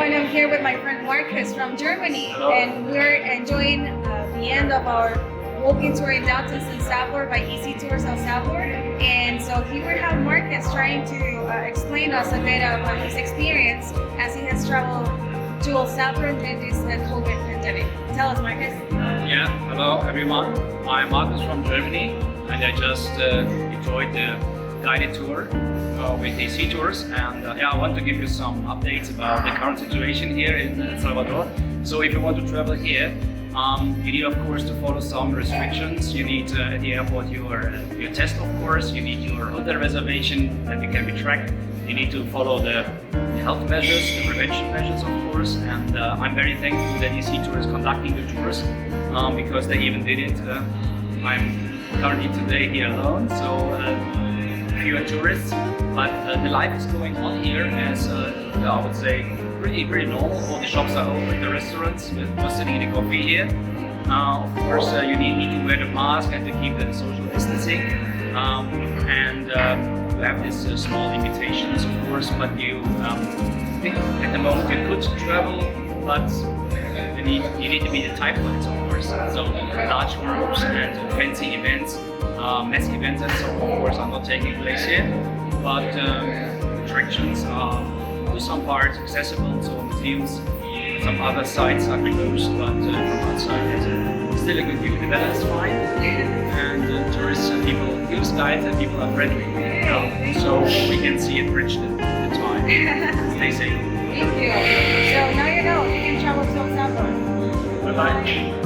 everyone. I'm here with my friend Markus from Germany. Hello. And we're enjoying the end of our walking tour in downtown San Salvador by Easy Tour San Salvador. And so here we have Markus trying to explain us a bit about his experience as he has traveled to El Salvador during this COVID pandemic. Tell us, Markus. Yeah, hello everyone. I'm Markus from Germany, and I just enjoyed the guided tour with AC Tours, and I want to give you some updates about the current situation here in El Salvador. So if you want to travel here, you need of course to follow some restrictions. You need at the airport your test, of course. You need your hotel reservation that you can be tracked. You need to follow the health measures, the prevention measures, of course. And I'm very thankful that AC Tour is conducting the tours because they even did it. I'm currently today here alone, so fewer tourists, but the life is going on here as I would say pretty normal. All the shops are open, the restaurants, we're sitting in a coffee here. Of course, you need to wear the mask and to keep the social distancing, and you have these small limitations, of course. But you at the moment you could travel, but you need to be the type ones, of course. So large groups and fancy events, mass events, and so on, of course, are not taking place here. But attractions are to some parts accessible, so museums, some other sites are closed, but from outside there's still a good view. The weather is fine, and tourists and people use guides, and people are friendly, so we can see and bridge the time. Stay safe. Thank you. So now you know you can travel to El Salvador. Bye bye.